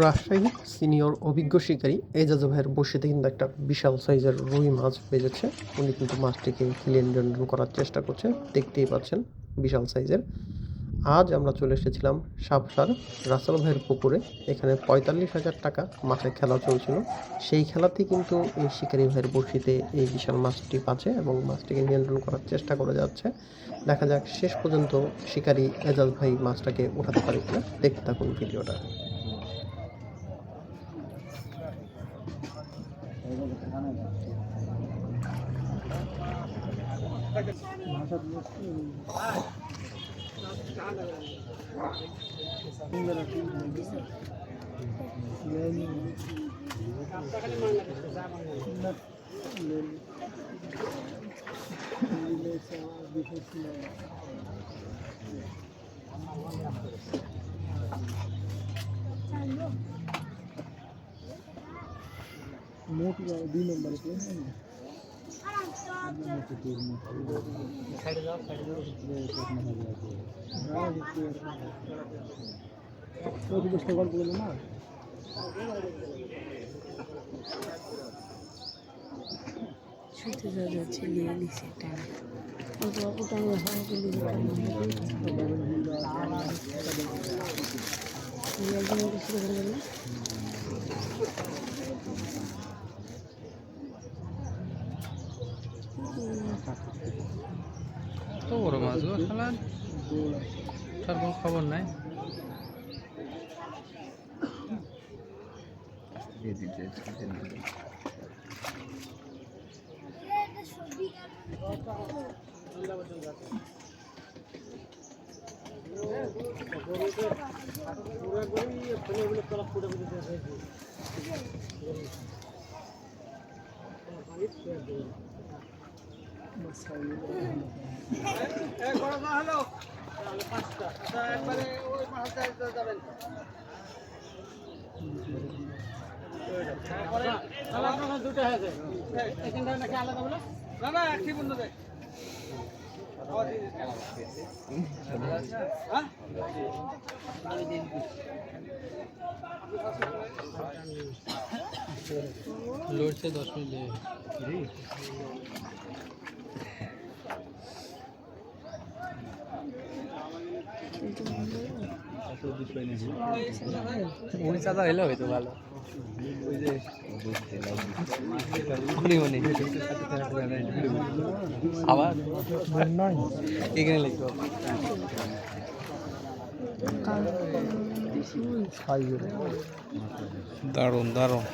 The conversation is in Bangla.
রাজশাহী সিনিয়র অভিজ্ঞ শিকারী এজাজ ভাইয়ের বড়শিতে কিন্তু একটা বিশাল সাইজের রুই মাছ বেজেছে। উনি কিন্তু মাছটিকে ক্লিন নিয়ন্ত্রণ করার চেষ্টা করছে, দেখতেই পাচ্ছেন বিশাল সাইজের। আজ আমরা চলে এসেছিলাম সাবসার রাসেল ভাইয়ের পুকুরে। এখানে ৪৫,০০০ টাকা মাঠে খেলা চলছিল। সেই খেলাতেই কিন্তু এই শিকারী ভাইয়ের বড়শিতে এই বিশাল মাছটি বাজে এবং মাছটিকে নিয়ন্ত্রণ করার চেষ্টা করে যাচ্ছে। দেখা যাক শেষ পর্যন্ত শিকারী এজাজ ভাই মাছটাকে উঠাতে পারে কিনা। দেখতে থাকুন ভিডিওটা। मोटी 2 नंबर पे শুতে যাচ্ছে নিয়ে নিচ্ছে টানা তো বড় মাছ গো খেলার তার কোনো খবর নাই। লড়ছে 10 মিনিট চাঁদা হইলে হয়তো ভালো। আবার এখানে লিখতে হবে দারুণ দারুণ।